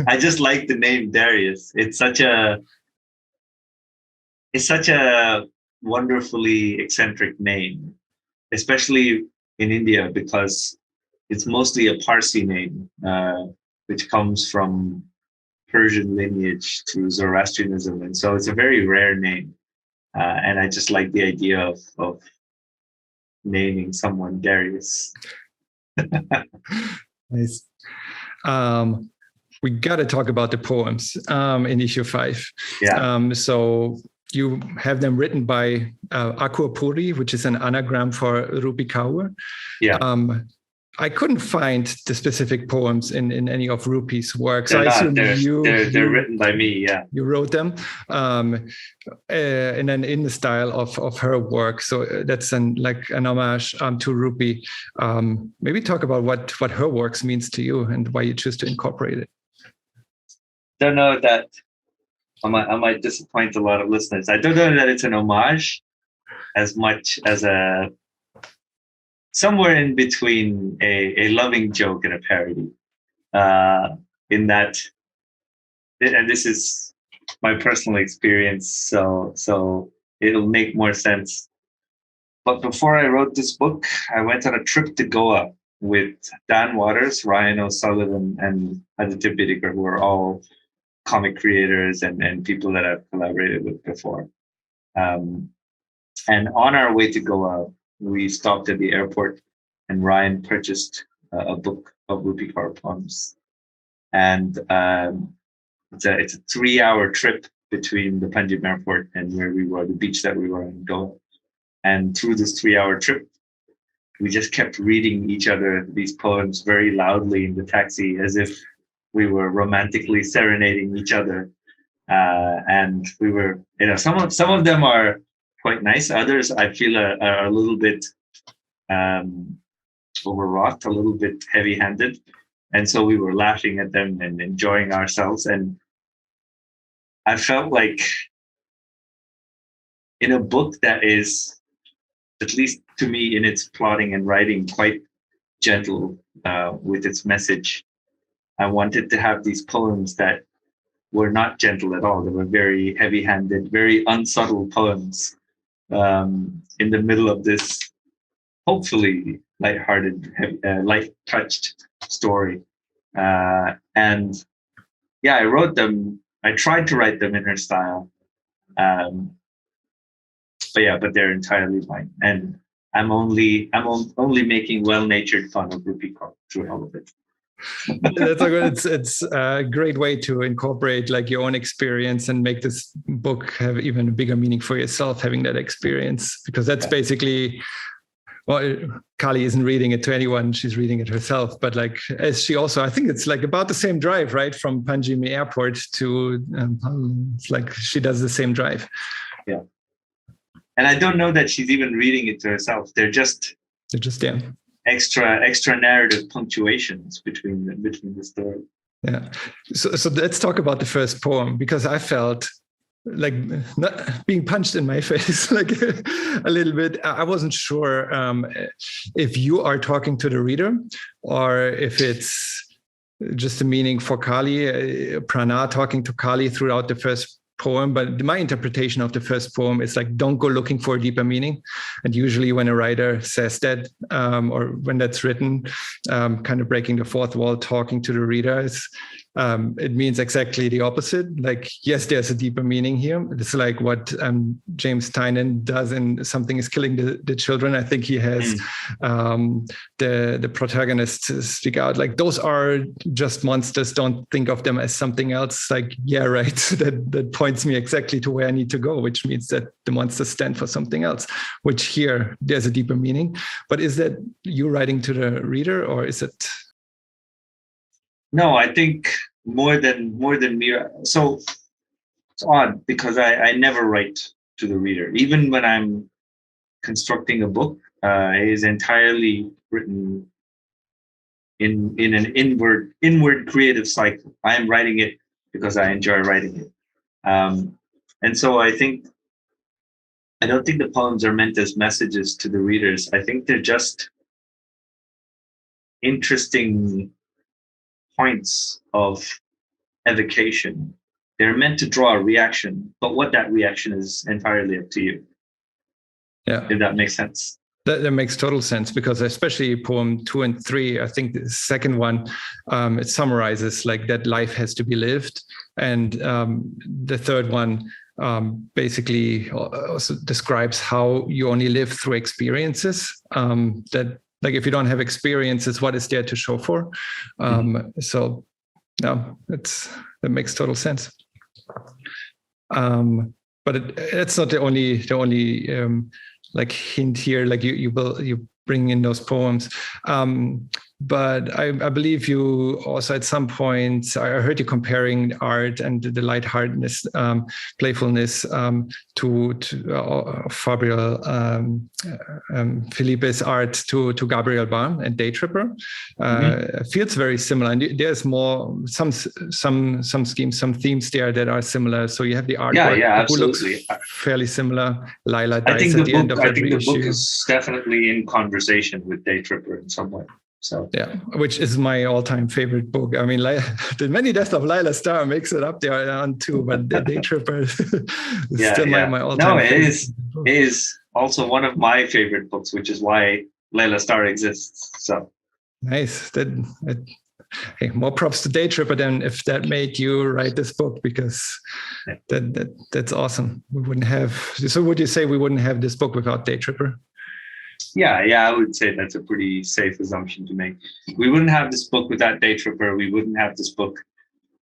I just like the name Darius. It's such a wonderfully eccentric name, especially in India, because it's mostly a Parsi name, which comes from Persian lineage through Zoroastrianism, and so it's a very rare name. And I just like the idea of naming someone Darius. Nice. We got to talk about the poems in issue 5. Yeah. So you have them written by Akur Puri, which is an anagram for Rupi Kaur. Yeah. I couldn't find the specific poems in any of Rupi's works. They're I assume they're written by me. Yeah, you wrote them, and then in the style of her work. So that's like an homage to Rupi. Maybe talk about what her works means to you and why you choose to incorporate it. Don't know that I might disappoint a lot of listeners. I don't know that it's an homage as much as a somewhere in between a loving joke and a parody. In that, and this is my personal experience, so it'll make more sense. But before I wrote this book, I went on a trip to Goa with Dan Waters, Ryan O'Sullivan, and Aditya Bidikar, who are all comic creators and people that I've collaborated with before. And on our way to Goa, we stopped at the airport, and Ryan purchased a book of Rupi Kaur poems. And it's a 3-hour trip between the Panjim airport and where we were, the beach that we were in Goa. And through this 3-hour trip, we just kept reading each other these poems very loudly in the taxi, as if we were romantically serenading each other. And we were, some of them are quite nice. Others I feel are a little bit overwrought, a little bit heavy-handed. And so we were laughing at them and enjoying ourselves. And I felt like in a book that is, at least to me in its plotting and writing, quite gentle with its message, I wanted to have these poems that were not gentle at all. They were very heavy-handed, very unsubtle poems in the middle of this hopefully light-hearted, light-touched story. And yeah, I wrote them. I tried to write them in her style. But they're entirely mine. And I'm only making well-natured fun of Rupi Kaur through all of it. It's a great way to incorporate like your own experience and make this book have even a bigger meaning for yourself, having that experience, because that's basically, well, Kali isn't reading it to anyone, she's reading it herself, but like, as she also, I think it's like about the same drive, right, from Panjim airport to it's like she does the same drive. Yeah, and I don't know that she's even reading it to herself. They're just yeah, extra narrative punctuations between the story. Yeah. So let's talk about the first poem, because I felt like not being punched in my face like a little bit. I wasn't sure if you are talking to the reader or if it's just a meaning for Kali, Prana talking to Kali throughout the first poem. But my interpretation of the first poem is like, don't go looking for a deeper meaning. And usually when a writer says that, or when that's written, kind of breaking the fourth wall, talking to the reader, it means exactly the opposite. Like, yes, there's a deeper meaning here. It's like what James Tynion does in Something is Killing the Children. I think he has the protagonists speak out like, those are just monsters. Don't think of them as something else. Like, yeah, right. That points me exactly to where I need to go, which means that the monsters stand for something else, which here there's a deeper meaning. But is that you writing to the reader, or is it? No, I think more than me. So it's odd because I never write to the reader. Even when I'm constructing a book, it is entirely written in an inward creative cycle. I am writing it because I enjoy writing it. And so I don't think the poems are meant as messages to the readers. I think they're just interesting points of evocation. They're meant to draw a reaction, but what that reaction is entirely up to you. Yeah. If that makes sense. That makes total sense, because especially poem 2 and 3, I think the second one, it summarizes like that life has to be lived. And the third one basically also describes how you only live through experiences. That like if you don't have experiences, what is there to show for? So no, that makes total sense. But it's not the only like hint here. Like you bring in those poems. But I believe you also at some point, I heard you comparing art and the lightheartedness, playfulness to Fabriel Felipe's art to Gabriel Barn and Day Tripper. Feels very similar, and there's more some schemes, some themes there that are similar. So you have the artwork who looks fairly similar. Laila dies at the end of every issue. I think the book is definitely in conversation with Day Tripper in some way. So yeah, which is my all-time favorite book. I mean, the Many Deaths of Laila Starr makes it up there on too, but the Day Tripper is still my all-time favorite. No, it is also one of my favorite books, which is why Laila Starr exists. So nice. Hey, more props to Day Tripper than if that made you write this book, because that's awesome. We wouldn't have. So would you say we wouldn't have this book without Day Tripper? Yeah, I would say that's a pretty safe assumption to make. We wouldn't have this book without Day Tripper. We wouldn't have this book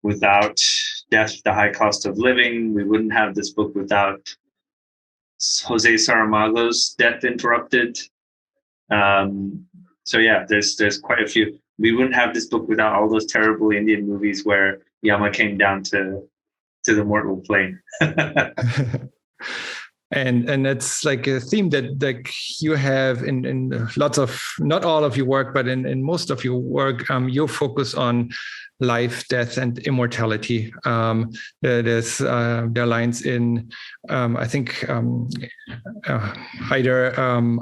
without Death, the High Cost of Living. We wouldn't have this book without Jose Saramago's Death Interrupted. So yeah, there's quite a few. We wouldn't have this book without all those terrible Indian movies where Yama came down to the mortal plane. And it's like a theme that like you have in lots of, not all of your work, but in most of your work, you focus on life, death, and immortality. There are lines in, I think, Hyder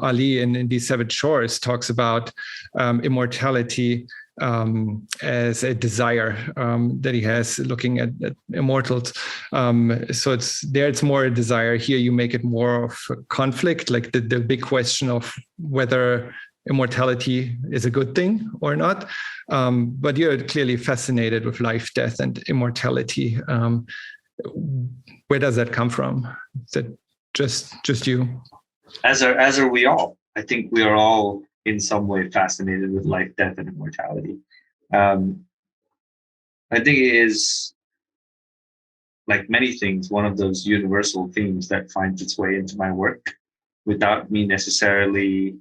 Ali in These Savage Shores talks about immortality as a desire that he has looking at immortals. So it's more a desire. Here you make it more of a conflict, like the big question of whether immortality is a good thing or not. But you're clearly fascinated with life, death, and immortality. Where does that come from? Is that just you? As are we all. I think we are all in some way fascinated with life, death, and immortality. I think it is, like many things, one of those universal themes that finds its way into my work without me necessarily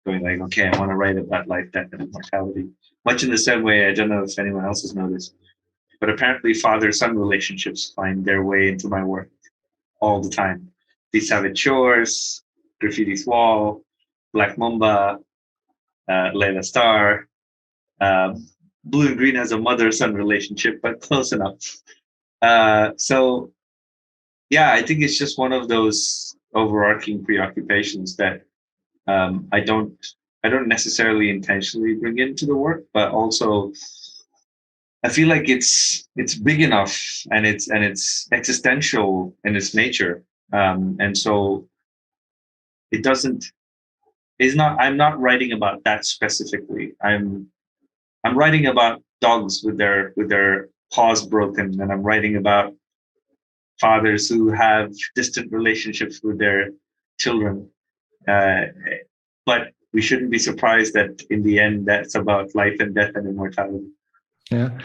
going like, okay, I want to write about life, death, and immortality. Much in the same way, I don't know if anyone else has noticed, but apparently father-son relationships find their way into my work all the time. These Savage Shores, Graffiti's Wall, Black Mamba, Laila Starr. Blue and Green has a mother-son relationship, but close enough. So, yeah, I think it's just one of those overarching preoccupations that I don't necessarily intentionally bring into the work, but also I feel like it's big enough and it's existential in its nature, and so it doesn't. It's not. I'm not writing about that specifically. I'm writing about dogs with their paws broken, and I'm writing about fathers who have distant relationships with their children. But we shouldn't be surprised that in the end, that's about life and death and immortality. Yeah.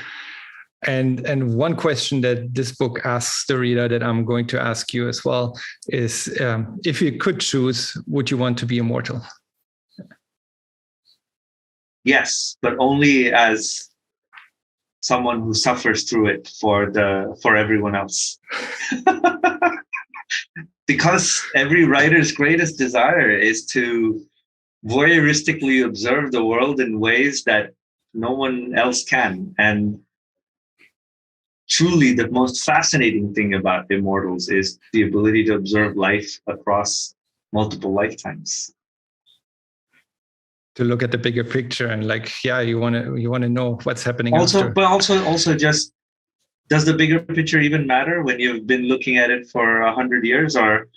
And one question that this book asks the reader that I'm going to ask you as well is, if you could choose, would you want to be immortal? Yes, but only as someone who suffers through it for everyone else. Because every writer's greatest desire is to voyeuristically observe the world in ways that No one else can. And truly, the most fascinating thing about immortals is the ability to observe life across multiple lifetimes. To look at the bigger picture and like, yeah, you want to know what's happening Also, after. but also just, does the bigger picture even matter when you've been looking at it for 100 years, or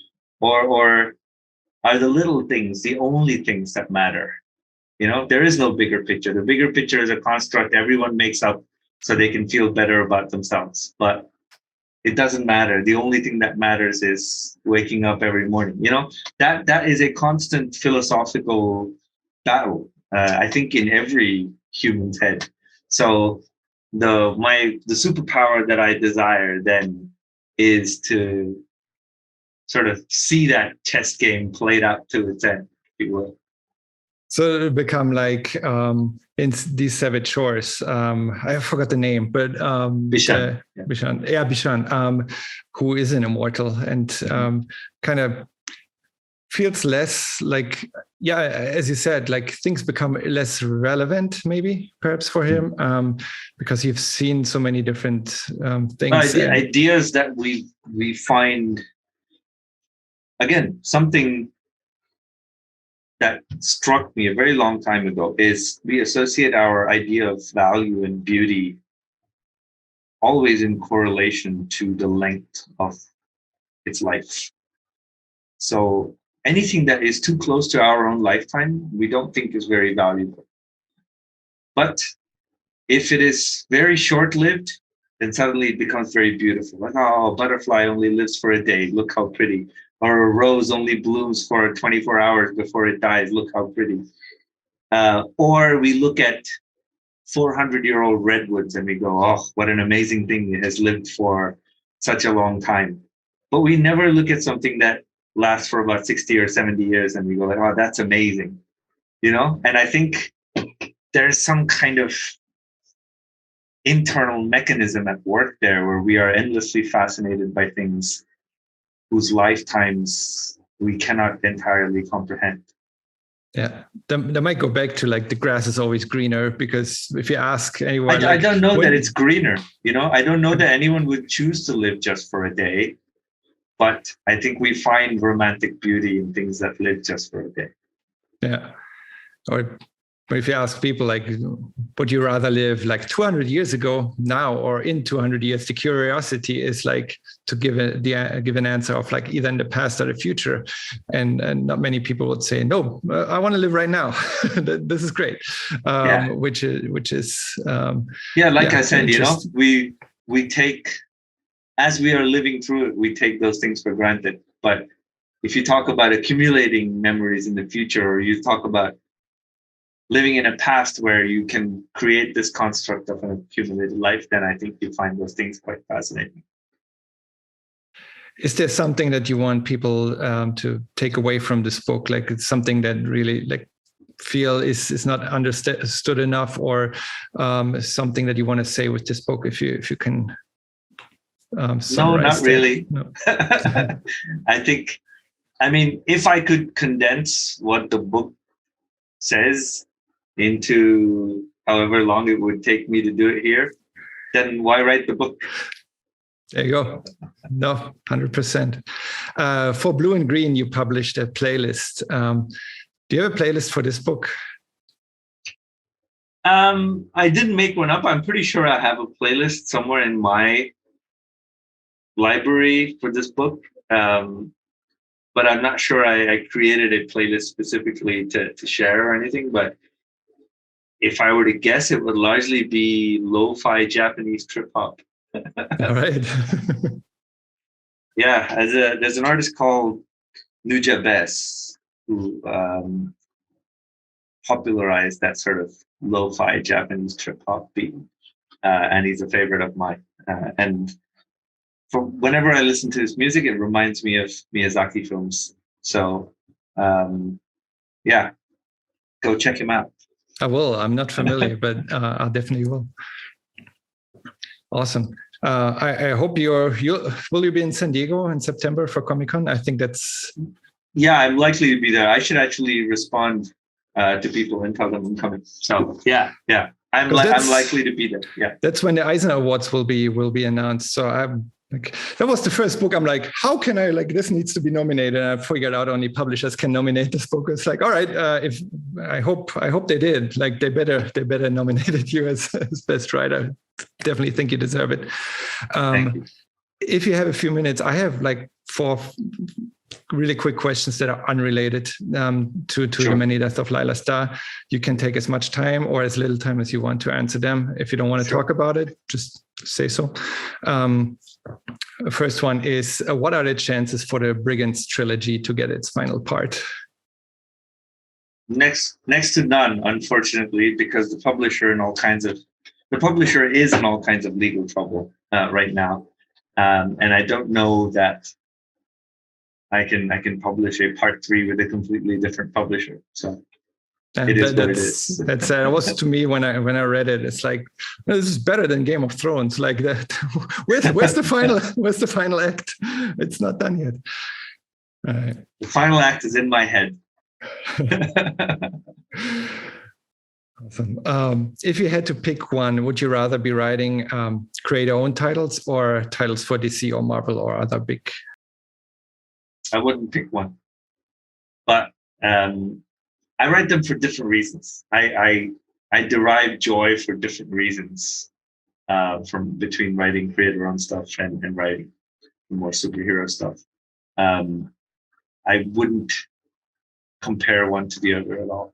are the little things the only things that matter? You know, there is no bigger picture. The bigger picture is a construct everyone makes up so they can feel better about themselves. But it doesn't matter. The only thing that matters is waking up every morning. You know, that is a constant philosophical battle, I think, in every human's head. So the superpower that I desire then is to sort of see that chess game played out to its end, if you will. So it'll become like in these Savage Shores. I forgot the name, but Bishan. Bishan, who is an immortal and kind of feels less like, yeah, as you said, like things become less relevant, maybe perhaps for him, because you've seen so many different things. Ideas that we find, again, something that struck me a very long time ago is we associate our idea of value and beauty always in correlation to the length of its life. So anything that is too close to our own lifetime, we don't think is very valuable. But if it is very short-lived, then suddenly it becomes very beautiful. Like, oh, a butterfly only lives for a day. Look how pretty. Or a rose only blooms for 24 hours before it dies. Look how pretty. Or we look at 400-year-old redwoods and we go, oh, what an amazing thing. It has lived for such a long time. But we never look at something that lasts for about 60 or 70 years and we go like, oh, that's amazing. You know? And I think there's some kind of internal mechanism at work there where we are endlessly fascinated by things whose lifetimes we cannot entirely comprehend. Yeah, that might go back to like the grass is always greener, because if you ask anyone, I don't know that it's greener. You know, I don't know that anyone would choose to live just for a day, but I think we find romantic beauty in things that live just for a day. Yeah, or if you ask people like, would you rather live like 200 years ago now or in 200 years? The curiosity is like to give an answer of like either in the past or the future. And not many people would say, no, I want to live right now. This is great. Which is I said, you know, we take, as we are living through it, we take those things for granted. But if you talk about accumulating memories in the future, or you talk about living in a past where you can create this construct of an accumulated life, then I think you find those things quite fascinating. Is there something that you want people to take away from this book? Like it's something that really like feel is not understood enough, or something that you want to say with this book, if you can summarize? No, not really. No. I mean, if I could condense what the book says into however long it would take me to do it here, then why write the book? There you go. No, 100%. For Blue and Green, you published a playlist. Do you have a playlist for this book? I didn't make one up. I'm pretty sure I have a playlist somewhere in my library for this book. But I'm not sure I created a playlist specifically to share or anything. But if I were to guess, it would largely be lo-fi Japanese trip hop. All right. Yeah, there's an artist called Nuja Bess who popularized that sort of lo-fi Japanese trip hop beat, and he's a favorite of mine. And whenever I listen to his music, it reminds me of Miyazaki films. So, go check him out. I will. I'm not familiar, but I definitely will. Awesome. I hope will you be in San Diego in September for Comic-Con? I think that's... Yeah, I'm likely to be there. I should actually respond to people and tell them I'm coming. So yeah. I'm likely to be there. Yeah, that's when the Eisner Awards will be announced. So I'm like, that was the first book. I'm like, how can I, like, this needs to be nominated? And I figured out only publishers can nominate this book. It's like, all right, if I hope they did. Like, they better nominated you as best writer. Definitely think you deserve it. Thank you. If you have a few minutes, I have like 4 really quick questions that are unrelated to the many deaths of Laila Starr. You can take as much time or as little time as you want to answer them. If you don't want to talk about it, just say so. The first one is, what are the chances for the Brigands trilogy to get its final part? Next to none, unfortunately, because the publisher is in all kinds of legal trouble right now. And I don't know that I can publish a part 3 with a completely different publisher. So it is what it is. That's it was to me when I read it. It's like, this is better than Game of Thrones. Like that. Where's the final act? It's not done yet. Right. The final act is in my head. Awesome. If you had to pick one, would you rather be writing creator-owned titles or titles for DC or Marvel or other big? I wouldn't pick one, but I write them for different reasons. I derive joy for different reasons from between writing creator-owned stuff and writing more superhero stuff. I wouldn't compare one to the other at all.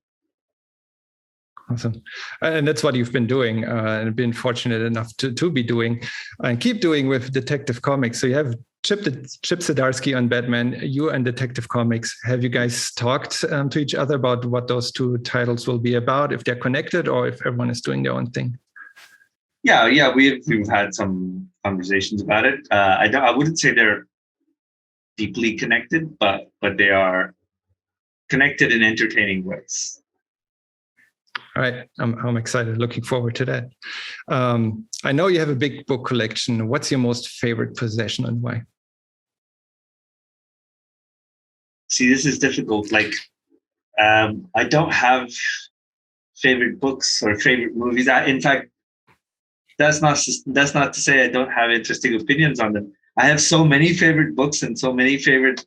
Awesome. And that's what you've been doing and been fortunate enough to be doing and keep doing with Detective Comics. So you have Chip Zdarsky on Batman, you and Detective Comics. Have you guys talked to each other about what those 2 titles will be about, if they're connected or if everyone is doing their own thing? Yeah, we've had some conversations about it. I wouldn't say they're deeply connected, but they are connected in entertaining ways. All right, I'm excited. Looking forward to that. I know you have a big book collection. What's your most favorite possession and why? See, this is difficult. Like, I don't have favorite books or favorite movies. In fact, that's not to say I don't have interesting opinions on them. I have so many favorite books and so many favorite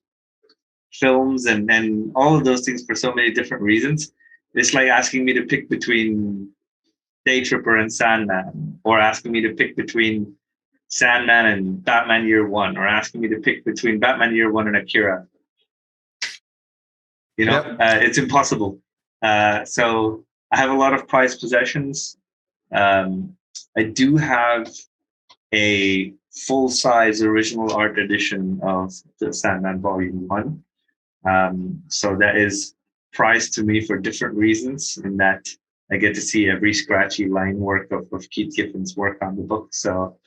films and all of those things for so many different reasons. It's like asking me to pick between Day Tripper and Sandman, or asking me to pick between Sandman and Batman Year One, or asking me to pick between Batman Year One and Akira. You know, yep. It's impossible. So I have a lot of prized possessions. I do have a full-size original art edition of the Sandman Volume 1. So that is prized to me for different reasons, in that I get to see every scratchy line work of Keith Giffen's work on the book. So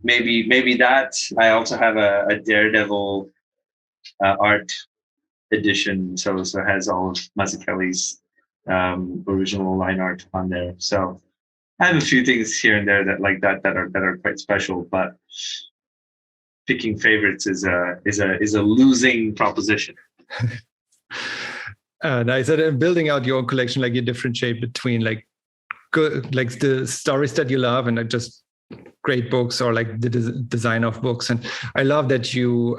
maybe that. I also have a Daredevil art edition, so it has all of Mazzucchelli's original line art on there. So I have a few things here and there that are quite special, but picking favorites is a losing proposition. Nice. And building out your own collection, like you differentiate between like good, like the stories that you love and like just great books, or like the design of books. And I love that you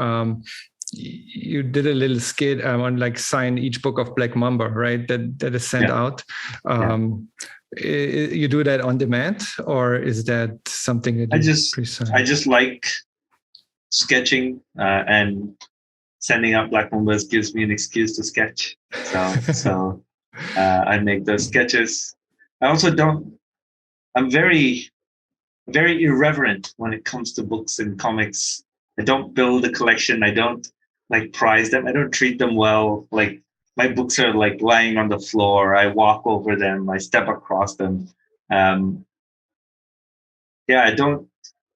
did a little skit on like sign each book of Black Mamba, right? That is sent out. You do that on demand, or is that something that I just like sketching and sending out Black Mambas gives me an excuse to sketch. So I make those sketches. I also I'm very, very irreverent when it comes to books and comics. I don't build a collection. I don't like prize them. I don't treat them well. Like, my books are like lying on the floor. I walk over them. I step across them. I don't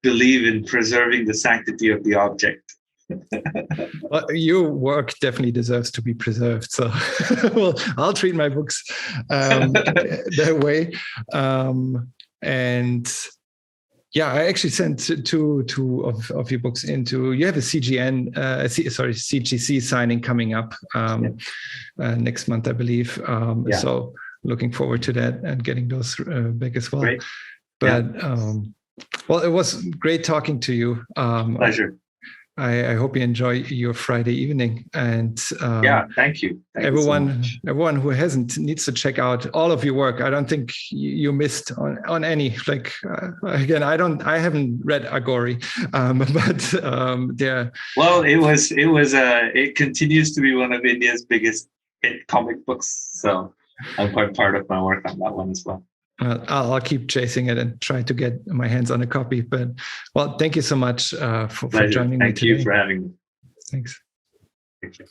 believe in preserving the sanctity of the object. Well, your work definitely deserves to be preserved. So well, I'll treat my books that way. And yeah, I actually sent two of your books into. You have a CGC signing coming up next month, I believe. So looking forward to that and getting those big as well. Great. But well, it was great talking to you. Pleasure. I hope you enjoy your Friday evening. And thank you. Everyone who hasn't needs to check out all of your work. I don't think you missed on any. Like again, I haven't read Agori, but yeah. Well, it continues to be one of India's biggest hit comic books. So I'm quite proud of my work on that one as well. I'll keep chasing it and try to get my hands on a copy. But well, thank you so much for joining me today. Thank you for having me. Thanks. Thank you.